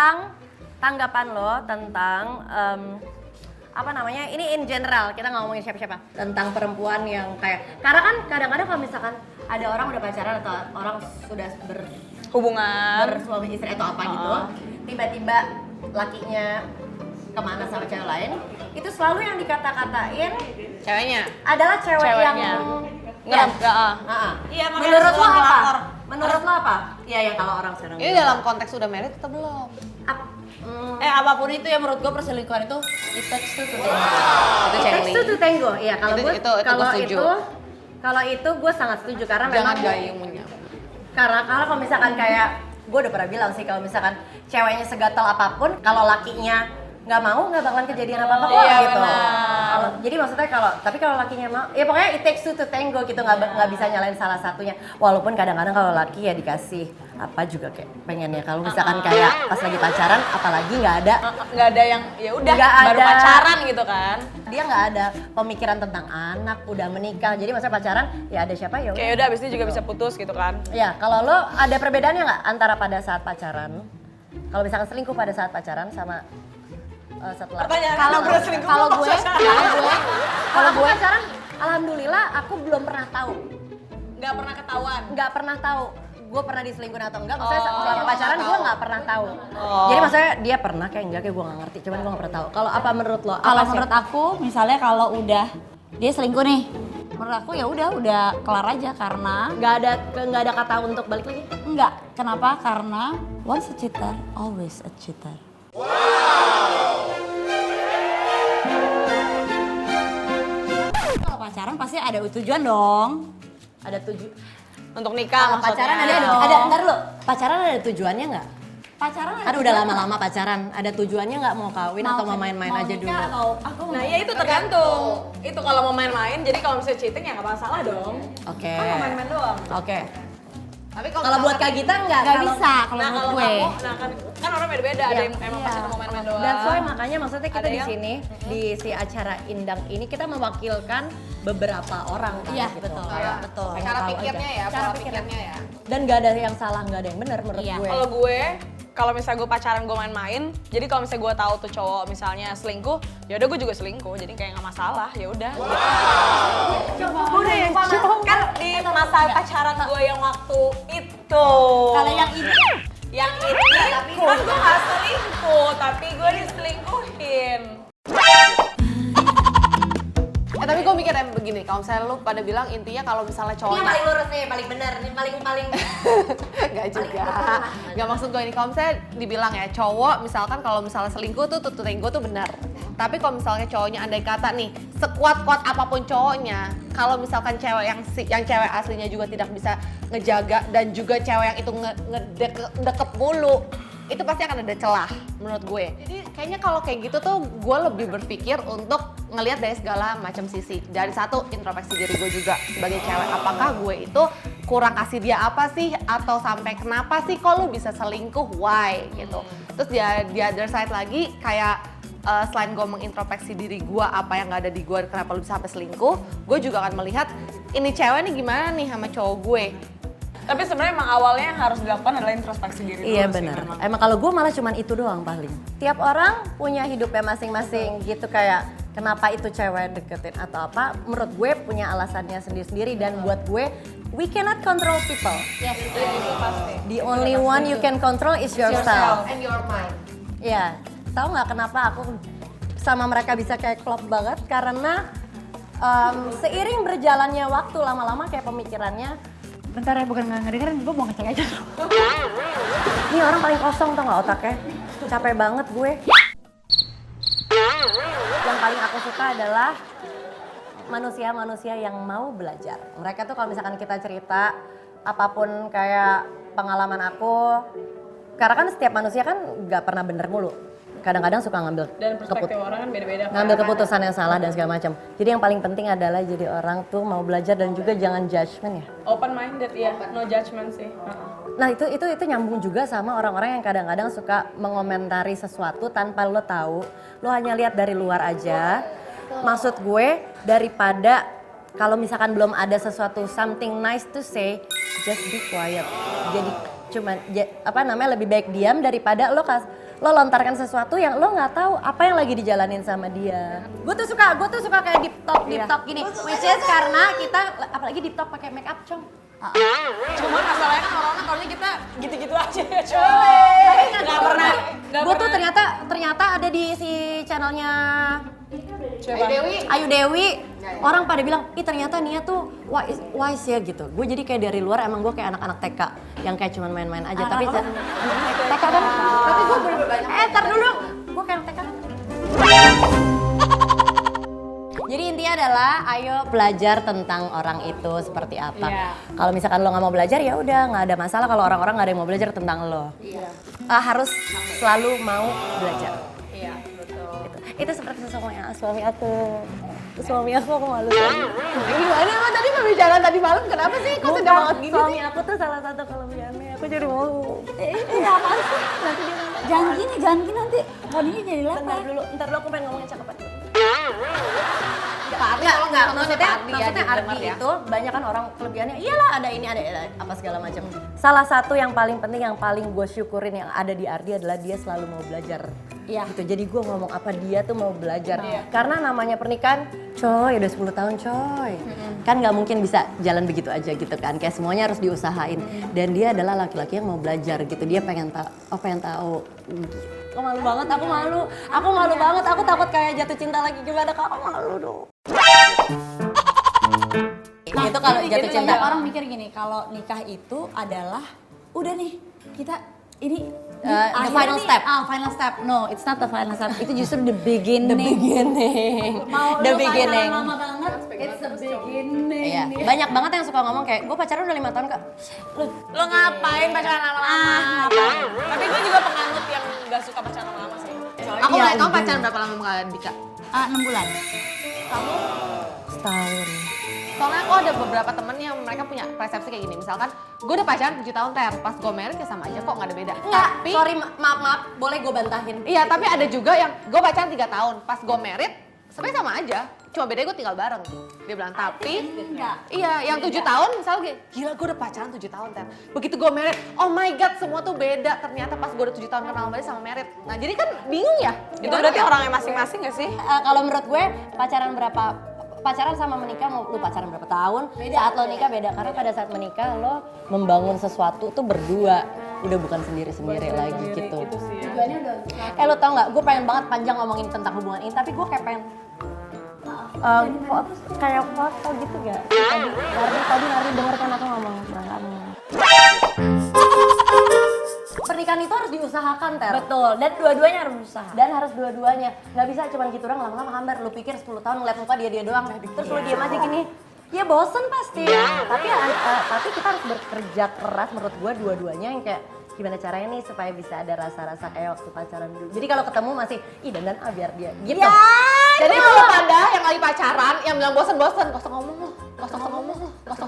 tentang tanggapan lo tentang apa namanya, ini in general, kita nggak ngomongin siapa-siapa, tentang perempuan yang kayak, karena kan kadang-kadang kalau misalkan ada orang udah pacaran atau orang sudah hubungan bersuami istri atau apa gitu, tiba-tiba lakinya kemana sama cewek lain, itu selalu yang dikata-katain ceweknya adalah cewek yang ngerem, Iya, menurut lo apa? Menurut lo apa? Iya ya, kalau orang sekarang ini dalam konteks udah married atau belum? Apapun itu ya, menurut gue perselingkuhan itu it takes two to tango. Itu It takes two to tango. Iya, kalau gue setuju. kalau itu gue sangat setuju karena Jangan memang gayungnya. karena kalau misalkan kayak gue udah pernah bilang sih, kalau misalkan ceweknya segatal apapun, kalau lakinya nggak mau, nggak bakalan kejadian apa-apa kok gitu. Jadi maksudnya tapi kalau lakinya mau, ya pokoknya it takes two to tango gitu, nggak bisa nyalain salah satunya. Walaupun kadang-kadang kalau laki ya dikasih apa juga kayak pengennya. Kalau misalkan kayak pas lagi pacaran, apalagi nggak ada yang ya udah baru ada. pacaran gitu kan. Dia nggak ada pemikiran tentang anak, udah menikah. Jadi maksudnya pacaran ya ada siapa ya udah. Kayak udah abis itu juga bisa putus gitu kan. Ya, kalau lo ada perbedaannya nggak antara pada saat pacaran, kalau misalkan selingkuh pada saat pacaran sama setelah? Kalau gue Pacaran, alhamdulillah aku belum pernah tahu. Nggak pernah ketahuan. Nggak pernah tahu gue pernah diselingkuhin atau enggak. Maksudnya selama pacaran gue nggak pernah tahu. Oh. Jadi maksudnya dia pernah kayak enggak, kayak gue nggak ngerti. Cuman gue nggak pernah tahu. Kalau apa menurut lo? kalau menurut aku, misalnya kalau udah dia selingkuh nih, menurut aku ya udah kelar aja, karena nggak ada kata untuk balik lagi. enggak. Kenapa? Karena once a cheater, always a cheater. Kalau pacaran pasti ada tujuan dong. Ada Untuk nikah maksudnya. pacaran ntar lo. Pacaran ada tujuannya nggak? Pacaran Kan udah lama-lama pacaran, ada tujuannya nggak mau kawin atau mau main-main aja dulu? Atau aku Nah ya itu tergantung. Itu kalau mau main-main, jadi kalau misalnya cheating ya nggak masalah dong. Oke. Kan mau main-main doang. Oke. Tapi Kalau buat Kak Gita nggak? nggak bisa kalau Nah menurut kalau gue. kamu, nah kan orang beda-beda. Ada yang emang pas itu mau main-main doang. Dan soalnya makanya maksudnya kita Ada di yang- sini di si acara Indang ini kita mewakilkan beberapa orang kan. Iya, gitu. betul. Kayak Betul. pengen Cara tahu pikirnya aja. ya, Cara pola pikirnya. pikirnya ya. Dan nggak ada yang salah, nggak ada yang benar menurut Iya. gue. Kalau gue, kalau misalnya gue pacaran gue main-main, jadi kalau misalnya gue tahu tuh cowok misalnya selingkuh, ya udah gue juga selingkuh, jadi kayak nggak masalah, ya udah. Udah yang Kan di masa pacaran gue yang waktu itu. Kalau yang ini yang ini kan gue gak selingkuh, tapi gue diselingkuhin. Tapi gue mikir begini, kalau misalnya lu pada bilang intinya kalau misalnya Ini cowok yang paling lurus nih, paling benar, nih paling Gak juga, gak maksud gue ini, kalau misalnya dibilang ya cowok misalkan kalau misalnya selingkuh tuh selingkuh tuh benar. Tapi kalau misalnya cowoknya andai kata nih, sekuat-kuat apapun cowoknya, kalau misalkan cewek yang cewek aslinya juga tidak bisa ngejaga dan juga cewek yang itu ngedeket mulu, itu pasti akan ada celah menurut gue. Jadi kayaknya kalau kayak gitu tuh gue lebih berpikir untuk ngelihat dari segala macam sisi. Dari satu, introspeksi diri gue juga sebagai cewek. Apakah gue itu kurang kasih dia apa sih? Atau sampai kenapa sih kok lu bisa selingkuh? Why? Gitu. Terus di other side lagi kayak selain gue mengintrospeksi diri gue, apa yang gak ada di gue, kenapa lu bisa sampai selingkuh, gue juga akan melihat ini cewek nih gimana nih sama cowok gue. Tapi sebenarnya emang awalnya yang harus dilakukan adalah introspeksi diri dulu. Iya benar. Emang kalau gue malah cuman itu doang paling. Tiap orang punya hidupnya masing-masing gitu, kayak kenapa itu cewek deketin atau apa. Menurut gue punya alasannya sendiri-sendiri, dan buat gue we cannot control people. yes, Itu pasti. The only one you can control is yourself. And your mind. Iya. Tahu nggak kenapa aku sama mereka bisa kayak klop banget? Karena seiring berjalannya waktu, lama-lama kayak pemikirannya, bentar ya, bukan nggak ngedengerin, gue mau ngecek aja. ini orang paling kosong tau nggak otaknya? Capek banget gue. Yang paling aku suka adalah manusia-manusia yang mau belajar. Mereka tuh kalau misalkan kita cerita apapun kayak pengalaman aku, karena kan setiap manusia kan nggak pernah bener mulu. Kadang-kadang suka ngambil Dan perspektif orang kan beda-beda. ngambil keputusan yang salah dan segala macam. Jadi yang paling penting adalah jadi orang tuh mau belajar dan juga jangan judgement ya. Open minded ya, no judgment sih. Nah itu nyambung juga sama orang-orang yang kadang-kadang suka mengomentari sesuatu tanpa lo tahu, lo hanya lihat dari luar aja. Maksud gue daripada kalau misalkan belum ada sesuatu something nice to say, just be quiet. Jadi cuman lebih baik diam daripada lo lo lontarkan sesuatu yang lo nggak tahu apa yang lagi dijalanin sama dia. Gue tuh suka kayak deep talk gini, which is karena kita apalagi deep talk pakai make up, Cong. Cuma masalahnya kan orang-orang taunya kita gitu-gitu aja ya, Nggak pernah. Gue tuh ternyata ada di si channelnya Ayu Dewi. Orang pada bilang, ih ternyata Nia tuh wise ya gitu. Gue jadi kayak dari luar emang gue kayak anak-anak TK yang kayak cuman main-main aja. Tapi TK kan, tapi gue bener-bener, ntar dulu, gue kayak anak TK kan. Jadi intinya adalah ayo belajar tentang orang itu seperti apa. Kalau misalkan lo nggak mau belajar ya udah nggak ada masalah kalau orang-orang nggak ada yang mau belajar tentang lo. Harus selalu mau belajar. Iya, betul. Itu seperti suami aku. Suami aku malu. Gimana emang tadi pembicaraan tadi malam kenapa sih? Kok sedang banget gini? Suami aku tuh salah satu kelebihannya. Aku jadi malu. Iya apaan sih? Nanti dia jangan gini nanti bodinya jadi lebar. Ntar dulu aku pengen ngomongin cakapan. Enggak, Maksudnya Ardi itu banyak kan orang kelebihannya, iyalah ada ini ada apa segala macam. Salah satu yang paling penting yang paling gue syukurin yang ada di Ardi adalah dia selalu mau belajar. Iya. Gitu. Jadi gue ngomong apa dia tuh mau belajar. Karena namanya pernikahan, coy udah 10 tahun coy. Kan nggak mungkin bisa jalan begitu aja gitu kan. Kayak semuanya harus diusahain. Dan dia adalah laki-laki yang mau belajar gitu. Dia pengen tahu. Aku malu banget, aku malu banget, aku takut kayak jatuh cinta lagi gimana kak, aku malu dong. Itu kalau jatuh cinta. Orang mikir gini, kalau nikah itu adalah udah nih kita ini the final step. Final step. No, it's not the final step. Itu justru the beginning. Mau The lu beginning. pacaran lama banget, it's the beginning. Iya, banyak banget yang suka ngomong kayak, gue pacaran udah 5 tahun kak. Lo ngapain pacaran lama-lama? Tapi gue juga penganut yang gak suka pacaran lama sih. Aku Iya, kamu pacaran berapa lama sama Dika? 6 bulan. Kamu? Setahun. Soalnya aku ada beberapa temen yang mereka punya persepsi kayak gini. Misalkan, gue udah pacaran 7 tahun ter, pas gue married ya sama aja kok gak ada beda. Enggak, Tapi, sorry maaf, boleh gue bantahin. iya tapi ada juga yang gue pacaran 3 tahun, pas gue married sebenarnya sama aja. Cuma bedanya gue tinggal bareng. Dia bilang, tapi iya yang 7 tahun misalnya gila gue udah pacaran 7 tahun ter. Begitu gue married, oh my god semua tuh beda. Ternyata pas gue udah 7 tahun kenal sama dia sama married. Nah jadi kan bingung ya. Itu berarti orangnya masing-masing gak sih? Kalau menurut gue pacaran sama menikah mau lu pacaran berapa tahun, saat lo nikah beda. Karena pada saat menikah lo membangun sesuatu tuh berdua. Udah bukan sendiri-sendiri lagi gitu. Lo tau gak, gue pengen banget panjang ngomongin tentang hubungan ini, tapi gue kayak pengen kayak foto gitu gak? Tadi Nardi dengarkan aku ngomong sama kamu. Pernikahan itu harus diusahakan, Ter. Betul, dan dua-duanya harus berusaha. Dan harus dua-duanya. Nggak bisa cuma gitu doang, lama-lama hambar. Lu pikir 10 tahun ngeliat muka dia doang. Terus lu diem aja gini. Ya bosen pasti. Tapi kita harus bekerja keras menurut gua dua-duanya yang kayak gimana caranya nih supaya bisa ada rasa-rasa kayak waktu pacaran dulu. Jadi kalau ketemu masih, ih dandan biar dia gitu. Ya, Jadi kalau pada yang lagi pacaran, yang bilang bosen-bosen, gak usah ngomong lu, gak usah ngomong lu, gak usah